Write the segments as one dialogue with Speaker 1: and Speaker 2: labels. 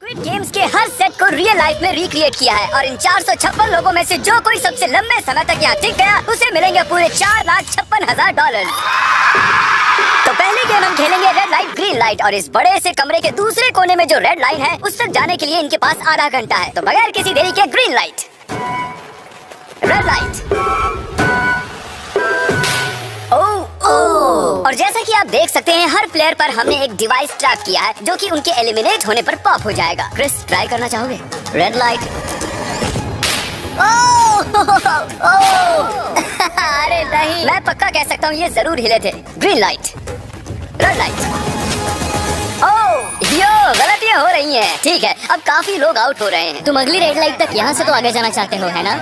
Speaker 1: Squid games के हर set को real life में रिक्रिएट किया है और इन 456 लोगों में से जो कोई सबसे लंबे समय तक यहाँ टिक गया उसे मिलेंगे पूरे $4,56,000। तो पहले गेम हम खेलेंगे रेड लाइट ग्रीन लाइट और इस बड़े से कमरे के दूसरे कोने में जो रेड लाइन है उस तक जाने के लिए इनके पास आधा घंटा है। तो बगैर किसी देरी के ग्रीन लाइट, रेड लाइट। और जैसा कि आप देख सकते हैं हर प्लेयर पर हमने एक डिवाइस ट्रैप किया है जो कि उनके एलिमिनेट होने पर पॉप हो जाएगा। क्रिस, ट्राई करना चाहोगे? Red light. अरे नहीं, मैं पक्का कह सकता हूँ ये जरूर हिले थे। Green light, red light. यो, गलतियाँ हो रही हैं। ठीक है, अब काफी लोग आउट हो रहे हैं।
Speaker 2: तुम अगली रेड लाइट तक यहाँ से तो आगे जाना चाहते हो, है ना?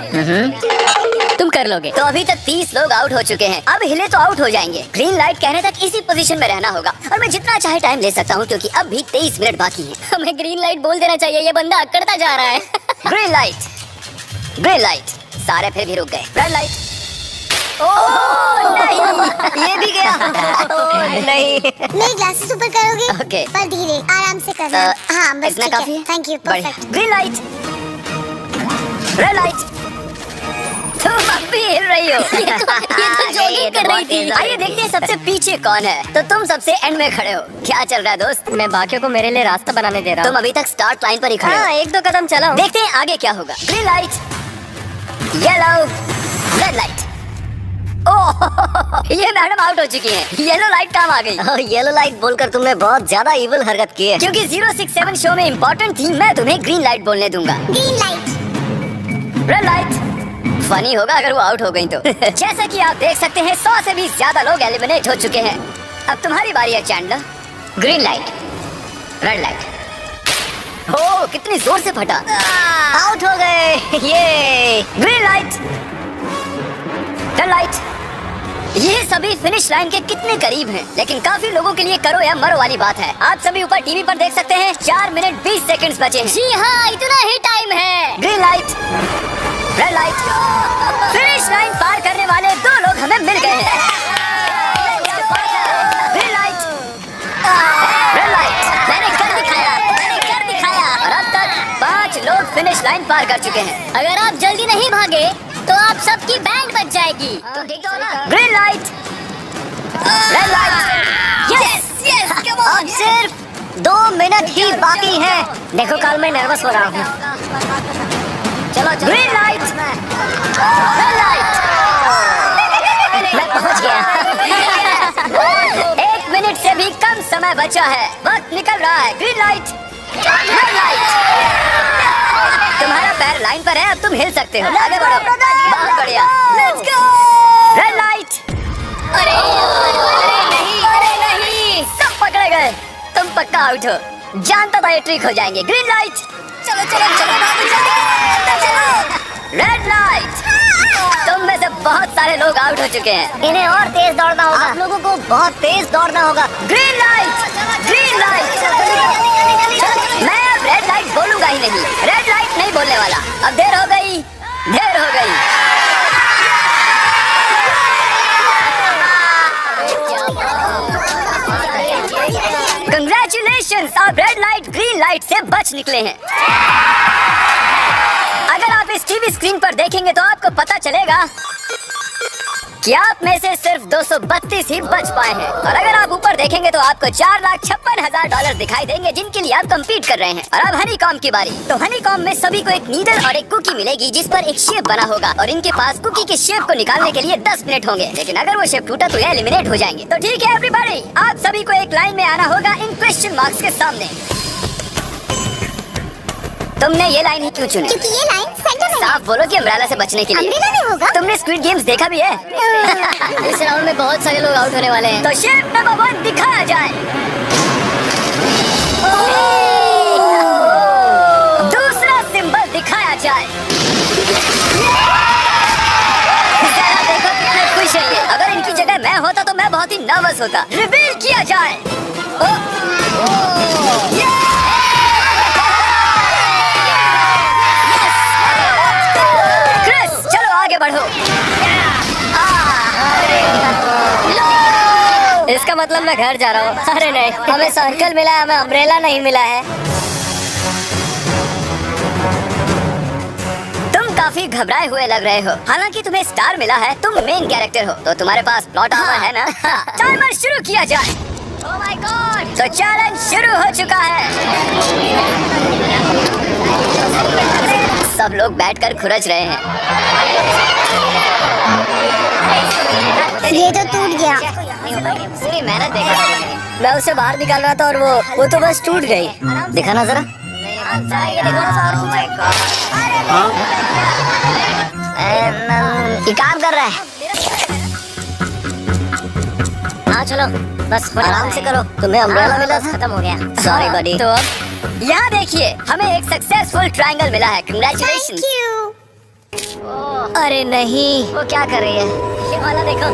Speaker 2: तुम कर लोगे।
Speaker 1: तो अभी तक 30 लोग आउट हो चुके हैं। अब हिले तो आउट हो जाएंगे। ग्रीन लाइट कहने तक इसी पोजीशन में रहना होगा और मैं जितना चाहे टाइम ले सकता हूँ क्योंकि अब भी 23 मिनट बाकी हैं।
Speaker 2: हमें ग्रीन लाइट बोल देना चाहिए, ये बंदा अकड़ता जा रहा है।
Speaker 1: Green light, green light. सारे फिर भी रुक गए। Red light. नहीं, ये भी गया। नहीं,
Speaker 3: मेरी ग्लासेस ऊपर करोगे?
Speaker 1: ओके।
Speaker 3: पर धीरे, आराम से करना। हाँ, बस
Speaker 1: इतना
Speaker 3: ठीक है।
Speaker 1: काफी है?
Speaker 3: Thank you, perfect.
Speaker 1: Green light, red light. तुम अब भी हिल रही हो।
Speaker 2: ये तो जॉगिंग कर रही थी।
Speaker 1: आइए देखते हैं सबसे पीछे कौन है। तो तुम सबसे एंड में खड़े हो। क्या चल रहा है दोस्त?
Speaker 2: मैं बाकियों को मेरे लिए रास्ता बनाने दे रहा हूँ।
Speaker 1: तुम अभी तक स्टार्ट लाइन पर ही खड़े हो।
Speaker 2: हाँ, 1-2 कदम चला हूँ।
Speaker 1: देखते हैं आगे क्या होगा। Green light, yellow, red light. Oh, ये मैडम आउट हो चुकी हैं। येलो लाइट काम आ गई। येलो लाइट बोलकर तुमने बहुत ज्यादा इविल हरकत की है। क्योंकि 067 शो में इम्पोर्टेंट थी, मैं तुम्हें ग्रीन लाइट बोलने दूंगा।
Speaker 3: Green light,
Speaker 1: red light. Funny होगा अगर वो आउट हो गई तो। जैसा कि आप देख सकते हैं 100 से भी ज्यादा लोग एलिमिनेट हो चुके हैं। अब तुम्हारी बारी है Chandler. Green light, red light. Oh, कितनी जोर से फटा। आउट हो गए। ये ग्रीन लाइट, रेड लाइट। ये सभी फिनिश लाइन के कितने करीब हैं, लेकिन काफी लोगों के लिए करो या मरो वाली बात है। आप सभी ऊपर टीवी पर देख सकते हैं 4 मिनट 20 सेकंड्स बचे हैं।
Speaker 2: जी हाँ, इतना ही टाइम है।
Speaker 1: Green light, red light. Finish line पार करने वाले 2 लोग हमें मिल गए हैं। Green light, red light. मैंने कर दिखाया, मैंने कर दिखाया। और अब तक 5 लोग फिनिश लाइन पार कर चुके हैं।
Speaker 2: अगर आप जल्दी नहीं भागे तो आप सबकी बैंड बच जाएगी।
Speaker 1: Green light, red light. Yes yes, come on. अब सिर्फ 2 मिनट ही बाकी हैं। देखो काल, मैं नर्वस हो रहा हूँ। चलो चलो। Green light, red light. मैं पहुंच गया। 1 मिनट से भी कम समय बचा है। वक्त निकल रहा है। Green light, red light. तुम्हारा पैर लाइन पर है, अब तुम हिल सकते हो। आगे बढ़ो। बहुत बढ़िया। Let's go. Red light. अरे नहीं, अरे नहीं, सब पकड़े गए। तुम पक्का आउट हो। जानता था ये ट्रिक हो जाएंगे। Green light. चलो चलो चलो, चलो। Red light. तुम में से बहुत सारे लोग आउट हो चुके हैं। इन्हें और तेज दौड़ना होगा। आप लोगों को बहुत तेज दौड़ना होगा। Green light, green light. मैं अब रेड लाइट बोलूंगा ही नहीं। रेड लाइट नहीं बोलने वाला। अब देर हो गई, देर हो गई। कंग्रेचुलेशंस, आप रेड लाइट ग्रीन लाइट से बच निकले हैं। अगर आप इस टीवी स्क्रीन पर देखेंगे तो आपको पता चलेगा कि आप में से सिर्फ 232 ही बच पाए हैं। और अगर आप ऊपर देखेंगे तो आपको $4,56,000 दिखाई देंगे जिनके लिए आप कम्पीट कर रहे हैं। और अब हनीकॉम्ब की बारी। तो हनीकॉम्ब में सभी को एक नीडल और एक कुकी मिलेगी जिस पर एक शेप बना होगा और इनके पास कुकी के शेप को निकालने के लिए 10 मिनट होंगे। लेकिन अगर वो शेप टूटा तो ये एलिमिनेट हो जाएंगे। तो ठीक है एवरीबॉडी, आप सभी को एक लाइन में आना होगा इन क्वेश्चन मार्क्स के सामने। तुमने ये लाइन ही क्यों चुनी?
Speaker 3: क्योंकि ये लाइन सेंटर में है।
Speaker 1: साफ बोलो कि अम्ब्रेला से बचने के लिए।
Speaker 3: अम्ब्रेला में होगा?
Speaker 1: तुमने स्क्विड गेम्स देखा भी है?
Speaker 2: इस राउंड में बहुत सारे लोग आउट होने वाले हैं।
Speaker 1: तो शेप नंबर 1 दिखाया जाए। दूसरा सिंबल दिखाया जाए। जरा देखो कितने खुश है ये। अगर इनकी जगह मैं होता तो मैं बहुत ही नर्वस होता। रिवील किया जाए। बढ़ो।
Speaker 2: इसका मतलब मैं घर जा रहा हूँ। अरे नहीं, हमें सर्कल मिला है, हमें अम्ब्रेला नहीं मिला है।
Speaker 1: तुम काफी घबराए हुए लग रहे हो, हालांकि तुम्हें स्टार मिला है, तुम मेन कैरेक्टर हो, तो तुम्हारे पास प्लॉट आर्मर है ना? टाइमर शुरू किया जाए। Oh my God! तो चैलेंज शुरू हो चुका है। सब लोग बैठकर खुरच रहे हैं।
Speaker 3: ये तो टूट गया।
Speaker 1: पूरी मेहनत देखा।
Speaker 2: मैं उसे बाहर निकाल रहा था और वो तो बस टूट गई।
Speaker 1: दिखाना जरा। ये काम कर रहा है।
Speaker 2: हाँ चलो, बस
Speaker 1: आराम से करो।
Speaker 2: तुम्हें अम्ब्रेला मिला था?
Speaker 1: खत्म हो गया।
Speaker 2: सॉरी बडी।
Speaker 1: तो अब यहाँ देखिए, हमें एक सक्सेसफुल ट्रायंगल मिला है। कंग्रेचुलेशन।
Speaker 3: Thank you.
Speaker 2: अरे नहीं,
Speaker 1: वो क्या कर रही है?
Speaker 2: ये वाला देखो।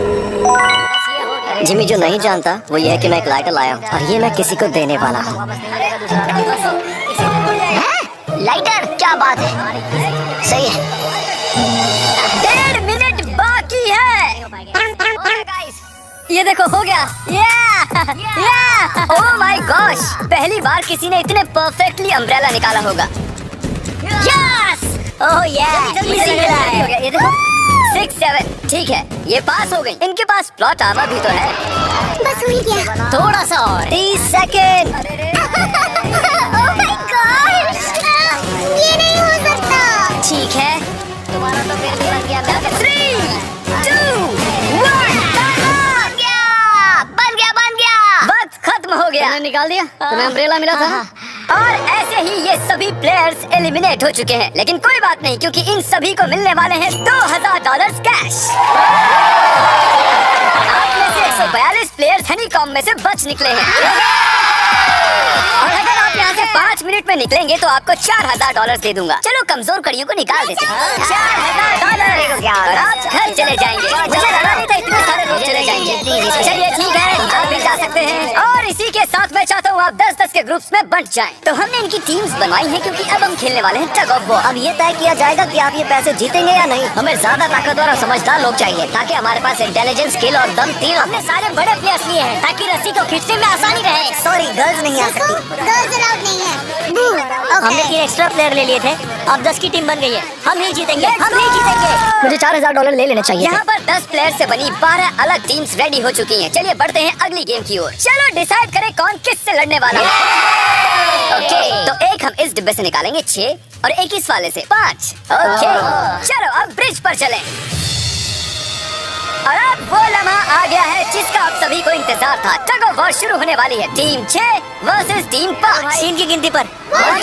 Speaker 2: जिमी जो नहीं जानता वो ये है कि मैं एक लाइटर लाया हूँ और ये मैं किसी को देने वाला हूँ।
Speaker 1: लाइटर? क्या बात है, सही है। 1.5 मिनट बाकी है।
Speaker 2: ये देखो, हो गया।
Speaker 1: Oh my gosh! पहली बार किसी ने इतने परफेक्टली अम्ब्रेला निकाला होगा।
Speaker 2: यस! ओह
Speaker 1: जल्दी से
Speaker 2: मिला है।
Speaker 1: ये देखो 6, 7। ठीक है, ये पास हो गई। इनके पास प्लॉट आर्मर भी तो है।
Speaker 3: बस हुई गया।
Speaker 2: थोड़ा सा और।
Speaker 1: 30 सेकेंड।
Speaker 3: Oh my God! ये नहीं हो सकता।
Speaker 1: ठीक है, तुम्हारा तो फिर भी बन गया। 3, 2, 1। बन गया। वक्त खत्म हो गया।
Speaker 2: तुमने निकाल दिया? तुम्हें अम्ब्रेला मिला था ना?
Speaker 1: और ऐसे ही ये सभी प्लेयर्स एलिमिनेट हो चुके हैं, लेकिन कोई बात नहीं, क्योंकि इन सभी को मिलने वाले हैं $2000 कैश। आप में से 142 प्लेयर्स हनीकॉम में से बच निकले हैं। और अगर आप यहाँ से 5 मिनट में निकलेंगे तो आपको $4000 दे दूंगा। चलो कमजोर कड़ियों को निकाल देते हैं। $4000 और आप घर चले जाएंगे। मुझे लगा नहीं था इतने सारे लोग चले जाएंगे। चलिए ठीक है, आप भी जा सकते हैं। और इसी के साथ मैं चाहता हूँ आप 10-10 के ग्रुप्स में बंट जाएं। तो हमने इनकी टीम्स बनवाई हैं क्योंकि अब हम खेलने वाले हैं टग ऑफ वॉर।
Speaker 2: अब ये तय किया जाएगा कि आप ये पैसे जीतेंगे या नहीं। हमें ज्यादा ताकतवर और समझदार लोग चाहिए ताकि हमारे पास इंटेलिजेंस, स्किल और दम तीनों।
Speaker 1: हमने सारे बड़े प्लेयर्स लिए हैं ताकि रस्सी को खींचने में आसानी रहे।
Speaker 2: सॉरी, गर्ल्स नहीं आ सकती।
Speaker 3: गर्ल्स अलाउड नहीं है। बू।
Speaker 2: हमने 3 एक्स्ट्रा प्लेयर ले लिए थे। अब 10 की टीम बन गई है। हम ही जीतेंगे, हम ही जीतेंगे। मुझे $4000 ले लेने चाहिए।
Speaker 1: यहाँ पर 10 प्लेयर से बनी 12 अलग टीम्स रेडी हो चुकी हैं। चलिए बढ़ते हैं अगली गेम की ओर। चलो डिसाइड करें कौन किससे लड़ने वाला है। ओके, तो एक हम इस डिब्बे से निकालेंगे 6 और एक इस वाले से 5। ओके, चलो अब ब्रिज पर चलें। और अब वो लम्हा आ गया है जिसका आप सभी को इंतजार था। टग ऑफ वॉर शुरू होने वाली है। Team 6 versus team 5।
Speaker 2: 3 की गिनती पर
Speaker 1: 1,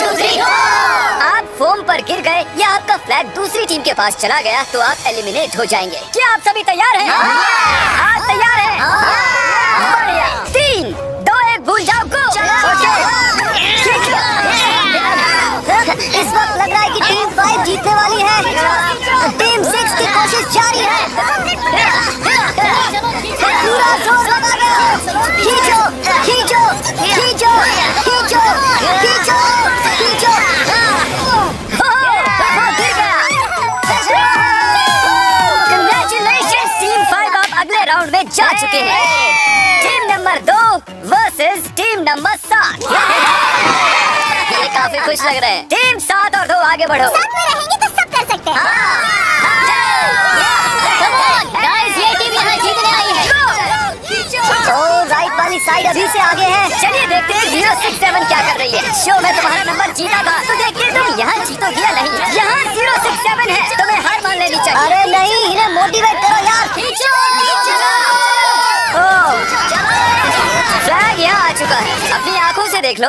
Speaker 1: 2, 3 आप फोम पर गिर गए या आपका फ्लैग दूसरी टीम के पास चला गया तो आप एलिमिनेट हो जाएंगे। क्या आप सभी तैयार हैं? आप तैयार हैं? बढ़िया। 3, 2, 1 भूल जाओ, गो।
Speaker 2: इस वक्त लग रहा है कि टीम 5 जीतने वाली है। टीम 6 की कोशिश जारी है। पूरा जोर लगा दो। खींचो, खींचो, खींचो, खींचो, खींचो, खींचो।
Speaker 1: Congratulations, टीम 5 आप अगले राउंड में जा चुके हैं। Team number 2 versus team number 7। ये काफी खुश लग रहे हैं। टीम 7 और 2 आगे बढ़ो।
Speaker 3: साथ में रहेंगे तो सब कर सकते हैं।
Speaker 2: गाइस, ये टीम यहाँ जीतने आई है।
Speaker 1: तो राइट वाली साइड अभी से आगे है। चलिए देखते हैं 067 क्या कर रही है। शो में तुम्हारा नंबर जीता था तो देखिए तुम यहाँ जीतोगे या नहीं। यहाँ 067 है, तुम्हें हार मान लेनी चाहिए।
Speaker 2: अरे नहीं, इन्हें मोटिवेट करो यार।
Speaker 1: खींचो, फ्लैग यहाँ आ चुका है, अपनी आंखों से देख लो।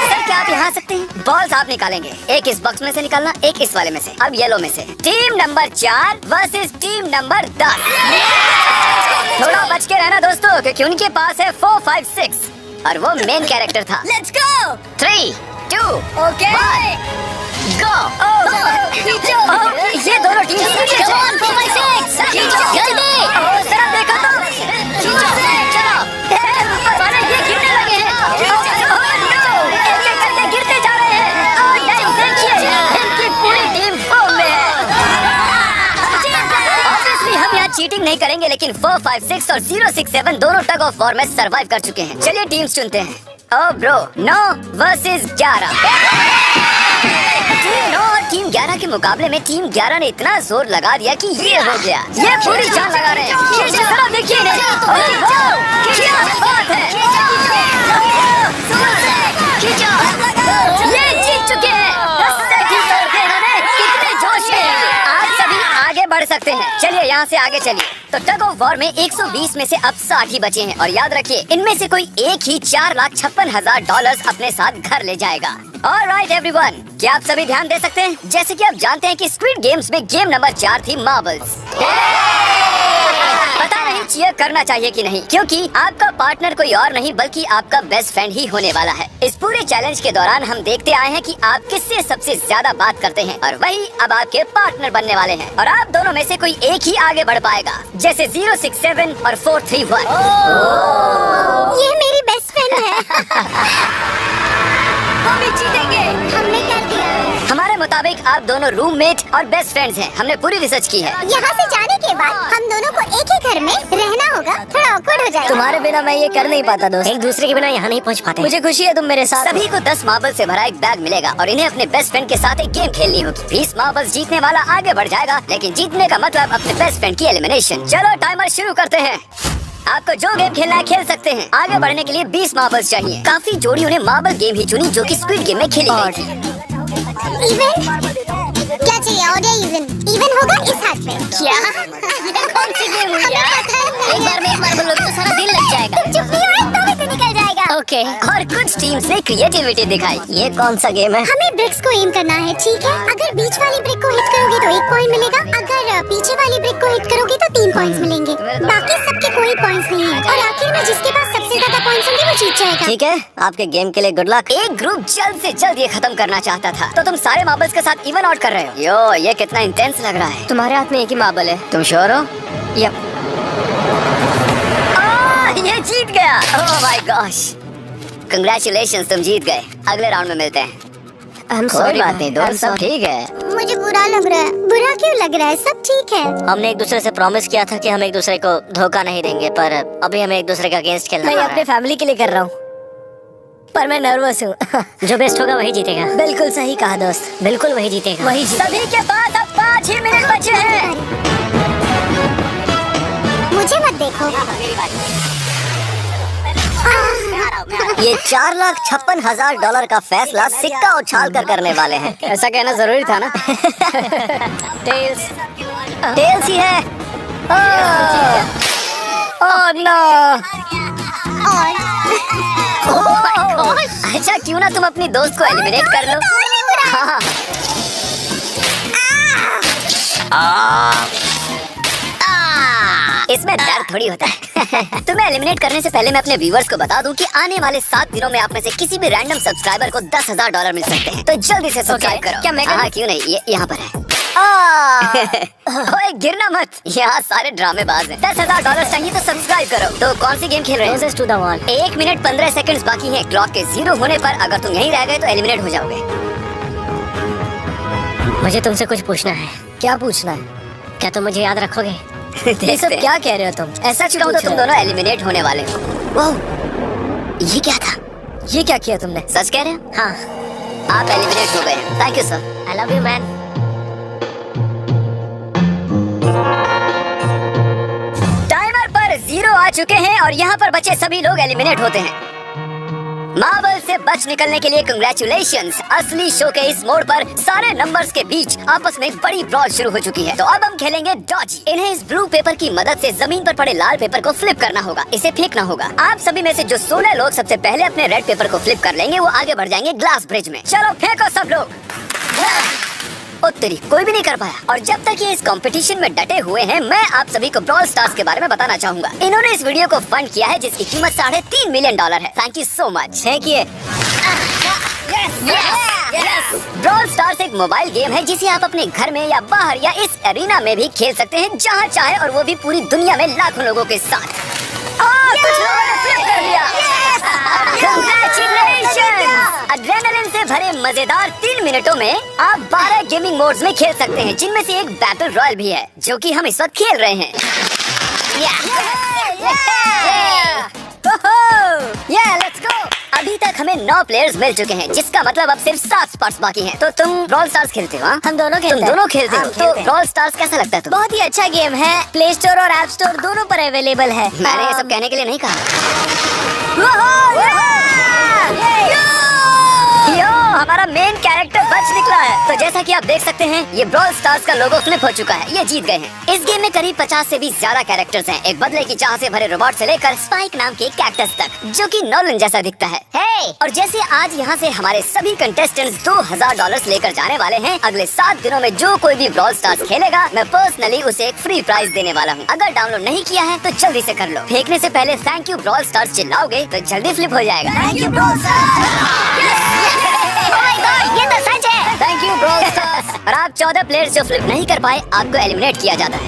Speaker 1: सर क्या आप यहाँ आ सकते हैं? बॉल्स आप निकालेंगे, एक इस बॉक्स में से निकालना, एक इस वाले में से। अब येलो में से। Team number 4 versus team number 10। थोड़ा बच के रहना दोस्तों, क्योंकि उनके पास है 4, 5, 6 और वो मेन कैरेक्टर था। Let's go. 3, 2, ओके, गो। ये दोनों टीम
Speaker 2: Come on, 4, 5, 6 जल्दी।
Speaker 1: सर देखा तो चलो। अरे ये गिरने लगे हैं। एक-एक करके गिरते जा रहे हैं। और नहीं, देखिए इनकी पूरी टीम फॉर्म में है। ऑब्वियसली हम यहाँ चीटिंग नहीं करेंगे, लेकिन 456 और 067 दोनों टग ऑफ वॉर में सरवाइव कर चुके हैं। चलिए टीम्स चुनते हैं। Oh bro, 9 versus 11। टीम 9 और टीम 11 के मुकाबले में टीम 11 ने इतना जोर लगा दिया कि ये हो गया। ये पूरी जान लगा रहे हैं। जरा देखिए इन्हें। क्या बात है। ये जीत चुके हैं। कितने जोश में आप सभी आगे बढ़ सकते हैं। चलिए यहाँ से आगे चलिए। तो टग ऑफ वॉर में 120 में से अब 60 ही बचे हैं और याद रखिए इनमें से कोई एक ही $4,56,000 अपने साथ घर ले जाएगा। ऑलराइट एवरीवन, क्या आप सभी ध्यान दे सकते हैं? जैसे कि आप जानते हैं कि स्क्विड गेम्स में गेम नंबर 4 थी मार्बल्स। पता नहीं चीयर करना चाहिए कि नहीं, क्योंकि आपका पार्टनर कोई और नहीं बल्कि आपका बेस्ट फ्रेंड ही होने वाला है। इस पूरे चैलेंज के दौरान हम देखते आए हैं कि आप किससे सबसे ज्यादा बात करते हैं और वही अब आपके पार्टनर बनने वाले हैं और आप दोनों में से कोई एक ही आगे बढ़ पाएगा, जैसे 067 और 431।
Speaker 3: ये मेरी बेस्ट फ्रेंड है।
Speaker 1: हम ही जीतेंगे।
Speaker 3: हमने कर दिया।
Speaker 1: हमारे मुताबिक आप दोनों रूममेट और बेस्ट फ्रेंड्स हैं। हमने पूरी रिसर्च की है।
Speaker 3: यहाँ से जाने के बाद हम दोनों को एक ही घर में रहना होगा। थोड़ा awkward हो जाएगा।
Speaker 2: तुम्हारे बिना मैं ये कर नहीं पाता दोस्त। एक दूसरे के बिना यहाँ नहीं पहुँच पाते। मुझे खुशी है तुम मेरे साथ।
Speaker 1: सभी को 10 मार्बल से भरा एक बैग मिलेगा और इन्हें अपने बेस्ट फ्रेंड के साथ एक गेम खेलनी होगी। 20 मार्बल्स जीतने वाला आगे बढ़ जाएगा, लेकिन जीतने का मतलब अपने बेस्ट फ्रेंड की एलिमिनेशन। चलो टाइमर शुरू करते हैं। आपको जो गेम खेलना है खेल सकते हैं। आगे बढ़ने के लिए 20 मार्बल्स चाहिए। काफी जोड़ियों ने मार्बल गेम ही चुनी जो कि स्क्विड गेम में खेली गई थी।
Speaker 3: इवन क्या चाहिए? ऑड या इवन होगा इस हाथ में। क्या?
Speaker 1: ये कौन सी गेम हुई यार? एक बार में एक मार्बल लोगे तो सारा दिन लग जाएगा।
Speaker 3: चुप नहीं हो तो भी तो निकल जाएगा।
Speaker 1: ओके। और कुछ टीम्स ने क्रिएटिविटी दिखाई। ये कौन सा गेम है?
Speaker 3: हमें ब्रिक्स को एम करना है, ठीक है? अगर बीच वाली ब्रिक को हिट करोगे तो 1 पॉइंट मिलेगा। अगर पीछे वाली ब्रिक को हिट करोगे तो 3 पॉइंट्स मिलेंगे। बाकी सबके कोई पॉइंट्स नहीं है और आखिर में जिसके पास सबसे ज्यादा पॉइंट्स होंगे वो जीत जाएगा।
Speaker 1: ठीक है, आपके गेम के लिए गुड लक। एक ग्रुप जल्द से जल्द ये खत्म करना चाहता था, तो तुम सारे मार्बल्स के साथ इवन आउट कर रहे हो। यो, ये कितना इंटेंस लग रहा है।
Speaker 2: तुम्हारे हाथ में एक ही मार्बल है।
Speaker 1: तुम श्योर हो?
Speaker 2: यप।
Speaker 1: ये जीत गया। ओह माय गॉश, कंग्रेचुलेशंस, तुम जीत गए। अगले राउंड में मिलते हैं। कोई बात नहीं दोस्त, सब ठीक है।
Speaker 3: मुझे बुरा लग रहा है। बुरा क्यों लग रहा है? सब ठीक है।
Speaker 2: हमने एक दूसरे से प्रॉमिस किया था कि हम एक दूसरे को धोखा नहीं देंगे, पर अभी हमें एक दूसरे का अगेंस्ट खेलना है। मैं अपने फैमिली के लिए कर रहा हूँ, पर मैं नर्वस हूँ। जो बेस्ट होगा वही जीतेगा। बिल्कुल सही कहा दोस्त, बिल्कुल वही जीतेगा। वही
Speaker 1: सभी के पास अब 5 ही मिनट बचे हैं।
Speaker 3: मुझे मत देखो।
Speaker 2: ये $4,56,000 का फैसला सिक्का उछाल कर करने वाले हैं।
Speaker 1: ऐसा कहना जरूरी था ना।
Speaker 2: टेल्स, टेल्स ही है।
Speaker 1: Oh no.
Speaker 3: और
Speaker 1: अच्छा क्यों ना तुम अपनी दोस्त को एलिमिनेट कर लो। हाँ। इसमें डर थोड़ी होता है। तुम्हें एलिमिनेट करने से पहले मैं अपने व्यूअर्स को बता दूं कि आने वाले 7 दिनों में आप में से किसी भी रैंडम सब्सक्राइबर को $10,000 मिल सकते हैं, तो जल्दी से सब्सक्राइब करो।
Speaker 2: क्या मैं
Speaker 1: हाँ, क्यों नहीं, ये यहाँ पर है। ओए गिरना मत, यहाँ सारे ड्रामेबाज हैं। $10,000 चाहिए तो सब्सक्राइब करो। तो कौन सी गेम खेल रहे हैं?
Speaker 2: To the wall.
Speaker 1: 1 minute 15 seconds बाकी है। क्लॉक के 0 होने पर अगर तुम यहीं रह गए तो एलिमिनेट हो जाओगे।
Speaker 2: मुझे तुमसे कुछ पूछना है। क्या पूछना है? क्या तुम मुझे याद रखोगे? ये सब क्या कह रहे हो तुम?
Speaker 1: ऐसा कहूँ तो तुम दोनों एलिमिनेट होने वाले हो। वाह, ये क्या था?
Speaker 2: ये क्या किया तुमने?
Speaker 1: सच कह रहे हो?
Speaker 2: हाँ,
Speaker 1: आप एलिमिनेट हो गए हैं। Thank you sir.
Speaker 2: I love you man.
Speaker 1: Timer पर 0 आ चुके हैं और यहाँ पर बचे सभी लोग एलिमिनेट होते हैं। मार्बल से बच निकलने के लिए कंग्रेचुलेशंस। असली शो के इस मोड़ पर सारे नंबर्स के बीच आपस में एक बड़ी ब्रॉड शुरू हो चुकी है। तो अब हम खेलेंगे डॉजी। इन्हें इस ब्लू पेपर की मदद से जमीन पर पड़े लाल पेपर को फ्लिप करना होगा। इसे फेंकना होगा। आप सभी में से जो 16 लोग सबसे पहले अपने रेड पेपर को फ्लिप कर लेंगे वो आगे बढ़ जाएंगे ग्लास ब्रिज में। चलो फेंको सब लोग। उत्तरी कोई भी नहीं कर पाया। और जब तक ये इस कंपटीशन में डटे हुए हैं, मैं आप सभी को ब्रॉल स्टार्स के बारे में बताना चाहूंगा। इन्होंने इस वीडियो को फंड किया है जिसकी कीमत $3.5 मिलियन है। Thank you so much.
Speaker 2: Thank you.
Speaker 1: Brawl stars एक मोबाइल गेम है जिसे आप अपने घर में या बाहर या इस एरिना में भी खेल सकते हैं जहां चाहे, और वो भी पूरी दुनिया में लाखों लोगों के साथ। कुछ लोगों ने फ्लिप कर लिया। Congratulations! एड्रेनलिन से भरे मजेदार 3 मिनटों में आप 12 गेमिंग मोड्स में खेल सकते हैं, जिनमें से एक बैटल रॉयल भी है जो कि हम इस वक्त खेल रहे हैं। Let's go. अभी तक हमें 9 प्लेयर्स मिल चुके हैं, जिसका मतलब अब सिर्फ 7 स्पॉट्स बाकी हैं। तो तुम ब्रॉल स्टार्स खेलते हो? हाँ?
Speaker 2: हम दोनों खेलते हैं।
Speaker 1: तुम दोनों खेलते हो? तो ब्रॉल स्टार्स कैसा लगता है तुम्हें?
Speaker 2: बहुत ही अच्छा गेम है, प्ले स्टोर और ऐप स्टोर दोनों पर अवेलेबल है।
Speaker 1: मैंने ये सब कहने के लिए नहीं कहा। यो, हमारा मेन कैरेक्टर बच निकला है। तो जैसा कि आप देख सकते हैं, ये ब्रॉल स्टार्स का लोगो फ्लिप हो चुका है। ये जीत गए हैं। इस गेम में करीब 50 से भी ज्यादा कैरेक्टर्स हैं, एक बदले की चाह से भरे रोबोट से लेकर स्पाइक नाम के कैक्टस तक, जो कि नॉलन जैसा दिखता है। और जैसे आज यहाँ से हमारे सभी कंटेस्टेंट्स $2000 लेकर जाने वाले हैं, अगले 7 दिनों में जो कोई भी ब्रॉल स्टार्स खेलेगा, मैं पर्सनली उसे एक फ्री प्राइज देने वाला हूँ। अगर डाउनलोड नहीं किया है तो जल्दी से कर लो। फेंकने से पहले थैंक यू ब्रॉल स्टार्स चिल्लाओगे तो जल्दी फ्लिप हो जाएगा। थैंक यू ब्रॉल ये तो सच है। Thank you brawl stars. और आप 14 प्लेयर्स जो फ्लिप नहीं कर पाए, आपको एलिमिनेट किया जाता है।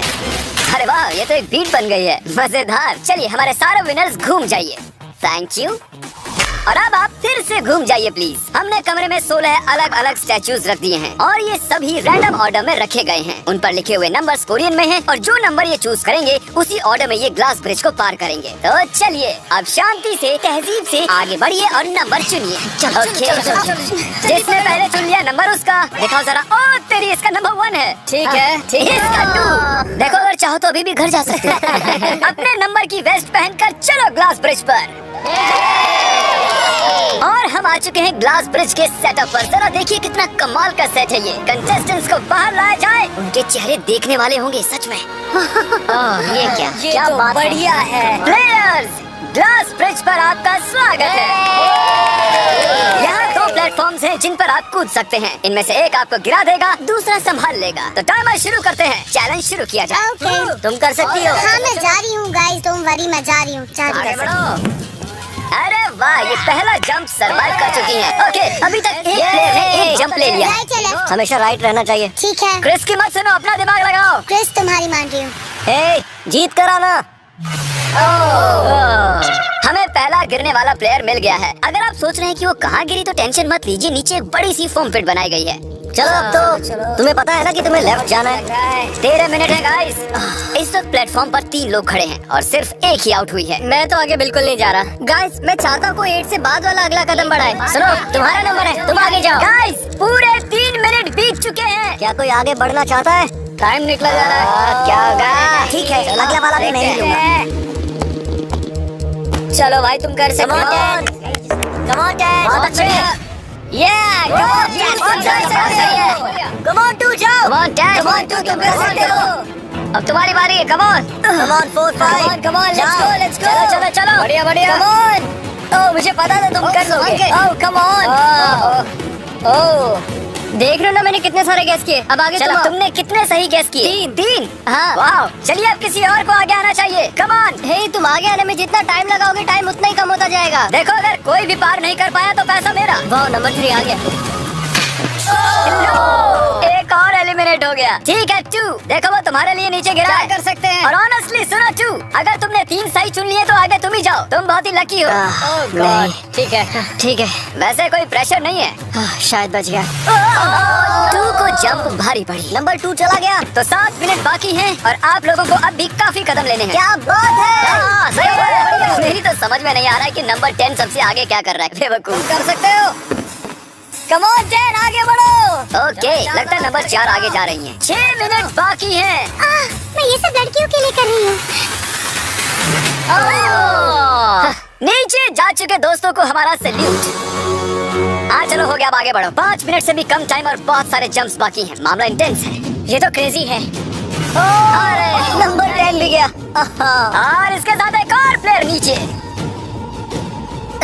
Speaker 1: अरे वाह, ये तो एक बीट बन गई है, मजेदार। चलिए हमारे सारे विनर्स घूम जाइए। Thank you. और अब आप फिर से घूम जाइए प्लीज। हमने कमरे में 16 अलग अलग स्टैचूज रख दिए हैं और ये सभी रैंडम ऑर्डर में रखे गए हैं। उन पर लिखे हुए नंबर्स कोरियन में हैं और जो नंबर ये चूज करेंगे उसी ऑर्डर में ये ग्लास ब्रिज को पार करेंगे। तो चलिए अब शांति से तहजीब से आगे बढ़िए और नंबर चुनिए। जिसने पहले चुन लिया नंबर उसका दिखाओ जरा। ओ तेरी, इसका नंबर 1 है। ठीक है, ठीक है। इसका 2। देखो अगर चाहो तो अभी भी घर जा सकते हैं। अपने नंबर की वेस्ट पहनकर चलो ग्लास ब्रिज पर। और हम आ चुके हैं ग्लास ब्रिज के सेटअप पर। जरा देखिए कितना कमाल का सेट है ये। कंटेस्टेंट्स को बाहर लाया जाए, उनके चेहरे देखने वाले होंगे सच में। ये क्या
Speaker 2: तो
Speaker 1: बात
Speaker 2: बढ़िया है।
Speaker 1: प्लेयर्स, ग्लास ब्रिज पर आपका स्वागत है। यहाँ 2 प्लेटफॉर्म्स हैं जिन पर आप कूद सकते हैं। इनमें से एक आपको गिरा देगा, दूसरा संभाल लेगा। तो टाइमर शुरू करते हैं। चैलेंज शुरू किया जाए। तुम कर सकती हो।
Speaker 3: हाँ मैं जा रही हूँ गाइस, डोंट वरी, मैं जा रही हूँ।
Speaker 1: आगे बढ़ो। अरे वाह, ये पहला जंप सरवाइव कर चुकी है। ओके, अभी तक एक प्लेयर ने एक जंप ले लिया। हमेशा राइट रहना चाहिए।
Speaker 3: ठीक है
Speaker 1: क्रिस की मत सुनो, अपना दिमाग लगाओ।
Speaker 3: क्रिस, तुम्हारी मान रही हूँ।
Speaker 1: हे, जीत कर आना। हमें पहला गिरने वाला प्लेयर मिल गया है। अगर आप सोच रहे हैं कि वो कहाँ गिरी तो टेंशन मत लीजिए, नीचे एक बड़ी सी फोम पिट बनाई गई है। चलो अब तो तुम्हें पता है ना कि तुम्हें लेफ्ट जाना है। 13 मिनट है गाइस। इस वक्त प्लेटफॉर्म पर 3 लोग खड़े हैं और सिर्फ एक ही आउट हुई है। मैं तो आगे बिल्कुल नहीं जा रहा। गाइस, मैं चाहता हूँ 8 से बाद वाला अगला कदम बढ़ाए। सुनो, तुम्हारा नंबर है, तुम आगे जाओ। गाइस, पूरे 3 मिनट बीत चुके हैं। क्या कोई आगे बढ़ना चाहता है? टाइम निकला जा रहा है। क्या होगा? ठीक है, अगला वाला भी नहीं लूंगा। चलो भाई, तुम कर सकते हो। बहुत अच्छे। Come on, 2 जाओ। Come on, 2 तुम कर सकते हो। अब तुम्हारी बारी है। Come on, 4, 5। Come on, let's go। चलो। बढ़िया। Come on। ओह, मुझे पता था तुम कर लोगे। ओह, come on। ओह, देख रहे हो ना मैंने कितने सारे गैस किए। अब आगे तुमने कितने सही गैस किए? 3। हाँ, वाह। चलिए अब किसी और को आगे आना चाहिए। Come on। हे, तुम आगे आने में जितना टाइम लगाओगे, टाइम उतना ही कम होता जाएगा। देखो, अगर कोई भी पार नहीं कर पाया तो पैसा मेरा। वाह, नंबर 3 आ गया। एक और एलिमिनेट हो गया। ठीक है 2, देखो वो तुम्हारे लिए नीचे गिरा है। कर सकते हैं। और ऑनेस्टली सुनो 2, अगर तुमने 3 सही चुन लिए तो आगे तुम ही जाओ। तुम बहुत ही लकी हो। ठीक है। वैसे कोई प्रेशर नहीं है। शायद बच गया। 2 को जंप भारी पड़ी। नंबर 2 चला गया। तो 7 मिनट बाकी हैं और आप लोगों को अब भी काफी कदम लेने हैं। क्या बात है। सही है। मेरी तो समझ में नहीं आ रहा है कि नंबर 10 सबसे आगे क्या कर रहा है। बेवकूफ। कर सकते हो। Come on 10, आगे बढ़ो। ओके, लगता है नंबर 4 आगे जा रही हैं। 6 मिनट बाकी हैं।
Speaker 3: मैं ये सब लड़कियों के लिए कर रही हूँ।
Speaker 1: नीचे जा चुके दोस्तों को हमारा सैल्यूट। चलो हो गया, अब आगे बढ़ो। 5 मिनट से भी कम टाइम और बहुत सारे जंप्स बाकी हैं। मामला इंटेंस है। ये तो क्रेजी है। नंबर 10 भी गया। और इसके साथ एक और प्लेयर नीचे।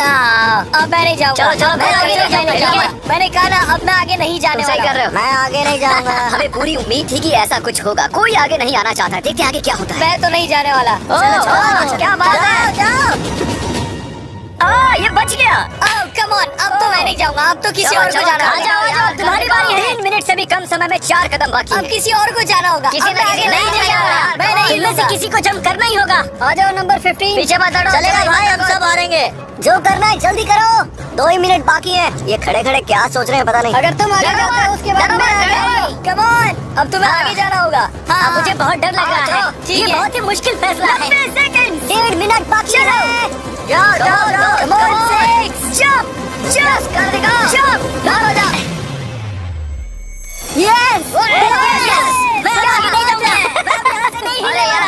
Speaker 1: अब मैं नहीं जाऊंगा। चलो मैं आगे नहीं जाऊंगा। मैंने कहा ना, अब मैं आगे नहीं जाने वाला। सही कर रहे हो। मैं आगे नहीं जाऊंगा। हमें पूरी उम्मीद थी कि ऐसा कुछ होगा। कोई आगे नहीं आना चाहता। देखते आगे क्या होता है। मैं तो नहीं जाने वाला। चलो, क्या बात है। ये बच गया। कम ऑन, अब तो मैं नहीं जाऊंगा। अब तो किसी और को जाना होगा। जाओ, तुम्हारी बारी है। 3 मिनट से भी कम समय में 4 कदम बाकी है। अब किसी और को जाना होगा। किसी ने आगे नहीं जाना। मैं नहीं, इनमें से किसी को जंप करना ही होगा। आ जाओ नंबर 15। पीछे मत हटो। चलेगा भाई, हम सब हारेंगे। जो करना है जल्दी करो। 2 ही मिनट बाकी है। ये खड़े खड़े क्या सोच रहे हैं पता नहीं। अगर तुम आगे जाते हो उसके बाद मैं। Come on.
Speaker 2: अब तुम्हें आगे जाना होगा। हाँ, मुझे बहुत डर लग रहा है। ये बहुत ही मुश्किल फैसला है। 1.5 मिनट बाकी है। Come on, 6 jump कर देगा। Yes! मैं आगे नहीं जाऊंगा।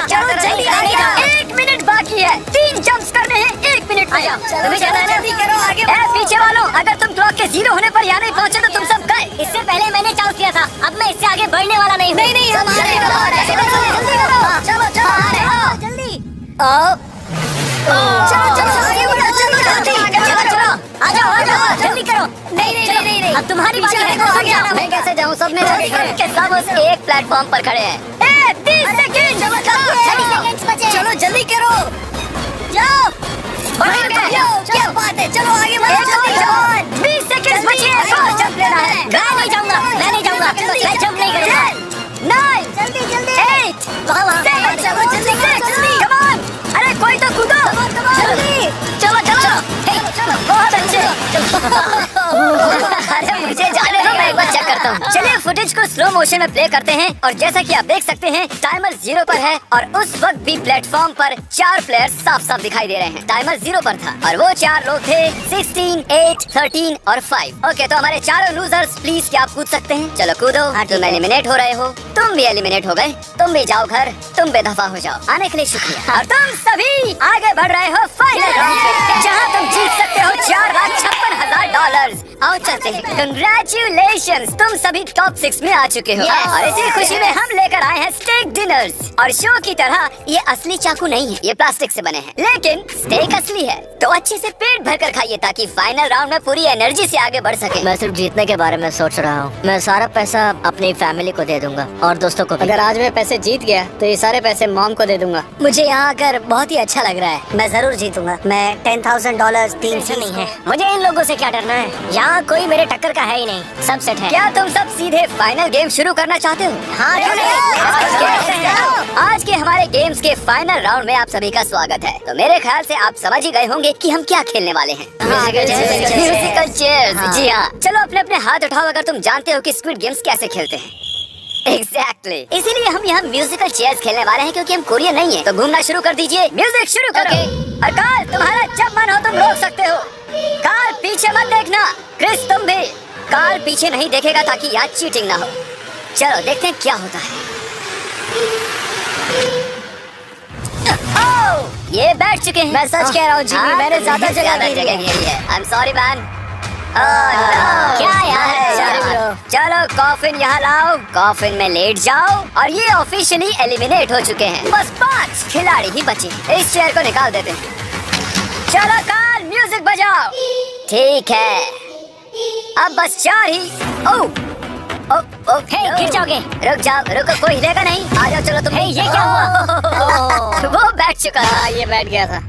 Speaker 2: चलो जल्दी आगे जाओ। 1 मिनट बाकी है। 3 जंप्स करने हैं 1 मिनट में। तुम्हें जाना है, जल्दी करो, आगे बढ़ो। पीछे वालों, अगर तुम क्लॉक के 0 होने पर यहाँ नहीं पहुँचे तो तुम सब गए। इससे पहले मैंने चांस लिया था, अब मैं इससे आगे बढ़ने वाला नहीं हूँ। नहीं, हम आ रहे हैं। चलो, जल्दी। चलो, आ जाओ, जल्दी करो। नहीं, अब तुम्हारी बारी है। मैं कैसे जाऊँ? सब में के सब उस एक प्लेटफॉर्म पर खड़े हैं। 30 सेकंड। चलो जल्दी करो। जाओ। क्या बात है? चलो आगे बढ़ो। 20 सेकंड बचे हैं। जंप लेना है। मैं नहीं जाऊंगा। मैं जंप नहीं करूंगा। 9 जल्दी 8 चलो जल्दी। Come on. अरे कोई तो कूदो। जल्दी। चलो। बहुत अच्छे। अरे मुझे जाने दो, मैं एक बार चेक करता हूँ। चलिए फुटेज को स्लो मोशन में प्ले करते हैं और जैसा कि आप देख सकते हैं टाइमर 0 पर है और उस वक्त भी प्लेटफॉर्म पर 4 प्लेयर्स साफ दिखाई दे रहे हैं। टाइमर 0 पर था और वो 4 लोग थे 16, 8, 13 और 5। ओके, तो हमारे चारों लूजर्स प्लीज क्या आप कूद सकते हैं? चलो कूदो। तुम एलिमिनेट हो रहे हो, तुम भी एलिमिनेट हो गए। तुम भी जाओ घर, तुम बेदफा हो जाओ। आने के लिए शुक्रिया। और तुम सभी आगे बढ़ रहे हो फाइनल राउंड में, जहाँ तुम जीत सकते हो $4,56,000। आओ चलते हैं। कंग्रेचुलेशंस, तुम सभी टॉप 6 में आ चुके हो। और इसी खुशी में हम लेकर आए हैं स्टेक डिनर्स। और शो की तरह ये असली चाकू नहीं है, ये प्लास्टिक से बने हैं, लेकिन स्टेक असली है। तो अच्छे से पेट भरकर खाइए ताकि फाइनल राउंड में पूरी एनर्जी से आगे बढ़ सके। मैं सिर्फ जीतने के बारे में सोच रहा हूँ। मैं सारा पैसा अपनी फैमिली को दे दूंगा और दोस्तों को भी। अगर आज मैं पैसे जीत गया तो ये सारे पैसे मॉम को दे दूंगा। मुझे यहाँ आकर बहुत ही अच्छा लग रहा है। मैं जरूर जीतूंगा। मैं $10,000 3 से नहीं है। मुझे इन लोगों से क्या डरना है? यहाँ कोई मेरे टक्कर का है ही नहीं, सब सेट है। क्या तुम सब सीधे फाइनल गेम शुरू करना चाहते हो? हाँ, आज के हमारे गेम्स के फाइनल राउंड में आप सभी का स्वागत है। तो मेरे ख्याल से आप समझ ही गए होंगे कि हम क्या खेलने वाले हैं। Musical chairs. जी हाँ, चलो अपने अपने हाथ उठाओ अगर तुम जानते हो कि स्क्विड गेम्स कैसे खेलते हैं। Exactly. इसीलिए हम यहाँ म्यूजिकल चेयर्स खेलने वाले हैं क्योंकि हम कोरियन नहीं है। तो घूमना शुरू कर दीजिए, म्यूजिक शुरू करो। और कार्ल, तुम्हारा जब मन हो तुम रोक सकते हो। कार्ल पीछे मत देखना। क्रिस तुम भी। कार्ल पीछे नहीं देखेगा ताकि यहाँ चीटिंग ना हो। चलो देखते हैं क्या होता है। ये बैठ चुके हैं। मैं सच कह रहा हूँ जिमी, मैंने ज्यादा जगह घेरी है। I'm sorry man. क्या यार? चलो कॉफिन यहाँ लाओ, कॉफिन में लेट जाओ। और ये ऑफिशियली एलिमिनेट हो चुके हैं। बस 5 खिलाड़ी ही बचे। इस चेयर को निकाल देते हैं। चलो कार्ल, म्यूजिक बजाओ। ठीक है, अब बस 4 ही। गिर जाओगे। रुको, कोई हिलेगा नहीं। आ जाओ, चलो तुम। ये क्या हुआ? वो बैठ चुका था। ये बैठ गया था।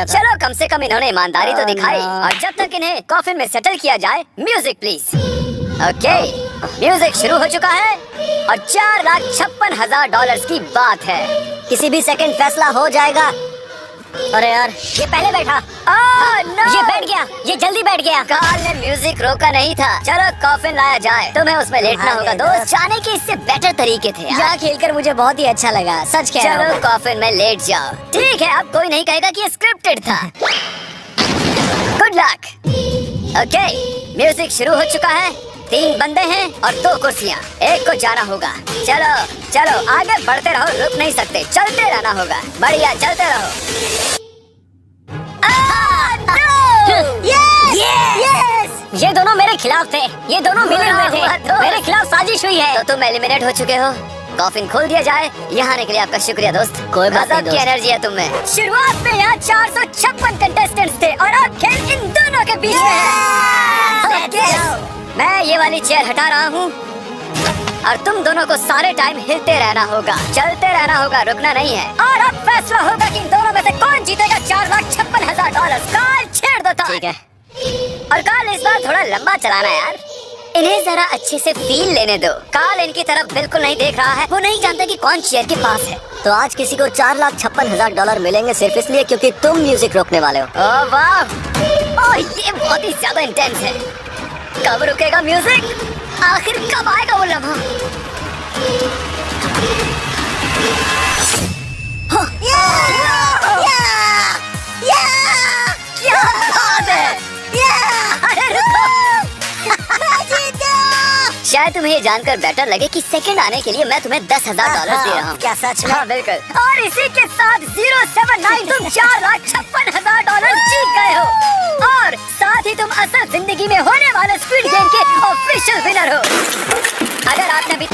Speaker 2: चलो कम से कम इन्होंने ईमानदारी तो दिखाई। और जब तक इन्हें कॉफिन में सेटल किया जाए, म्यूजिक प्लीज। ओके, म्यूजिक शुरू हो चुका है और $4,56,000 की बात है। किसी भी सेकंड फैसला हो जाएगा। अरे यार, ये पहले बैठा। no! ये बैठ गया, ये जल्दी बैठ गया। कार्ल ने म्यूजिक रोका नहीं था। चलो कॉफिन लाया जाए, तुम्हें उसमें लेटना होगा दोस्त। जाने के इससे बेटर तरीके थे। यहाँ खेलकर मुझे बहुत ही अच्छा लगा, सच कह रहा हूँ। चलो कॉफिन में लेट जाओ। ठीक है, अब कोई नहीं कहेगा कि ये स्क्रिप्टेड था। Good luck. ओके, म्यूजिक शुरू हो चुका है। 3 बंदे हैं और 2 कुर्सियाँ। एक को जाना होगा। चलो आगे बढ़ते रहो, रुक नहीं सकते, चलते रहना होगा। बढ़िया, चलते रहो। ये दोनों मेरे खिलाफ थे। ये दोनों मिले हुए थे। मेरे खिलाफ साजिश हुई है। तो तुम एलिमिनेट हो चुके हो। कॉफिन खोल दिया जाए। यहाँ आने के लिए आपका शुक्रिया दोस्त। कोई बात नहीं, की एनर्जी है तुम्हें। शुरुआत में यहाँ 456 कंटेस्टेंट्स थे और अब खेल इन दोनों के बीच में है। मैं ये वाली चेयर हटा रहा हूँ और तुम दोनों को सारे टाइम हिलते रहना होगा, चलते रहना होगा, रुकना नहीं है। और अब फैसला होगा कि इन दोनों में से कौन जीतेगा $4,56,000। कार्ल छेड़ दो। ठीक है। और कार्ल इस बार थोड़ा लंबा चलाना यार। इन्हें जरा अच्छे से फील लेने दो। कार्ल इनकी तरफ बिल्कुल नहीं देख रहा है। वो नहीं जानता कि कौन चेयर के पास है। तो आज किसी को $4,56,000 मिलेंगे सिर्फ इसलिए क्योंकि तुम म्यूजिक रोकने वाले हो। ओह वाह, ये बहुत ही ज्यादा इंटेंस है। कब रुकेगा म्यूजिक? आखिर कब आएगा वो लम्हा?
Speaker 1: क्या बात है? अरे रुको। शायद तुम्हें ये जानकर बेटर लगे कि सेकंड आने के लिए मैं तुम्हें $10,000 दे रहा हूँ।
Speaker 2: क्या सच में?
Speaker 1: हाँ बिल्कुल। और इसी के साथ 079 तुम $4,56,000 जीत गए हो और साथ ही तुम असल जिंदगी में होने वाले स्क्विड गेम के ऑफिशियल विनर हो। अगर आपने अभी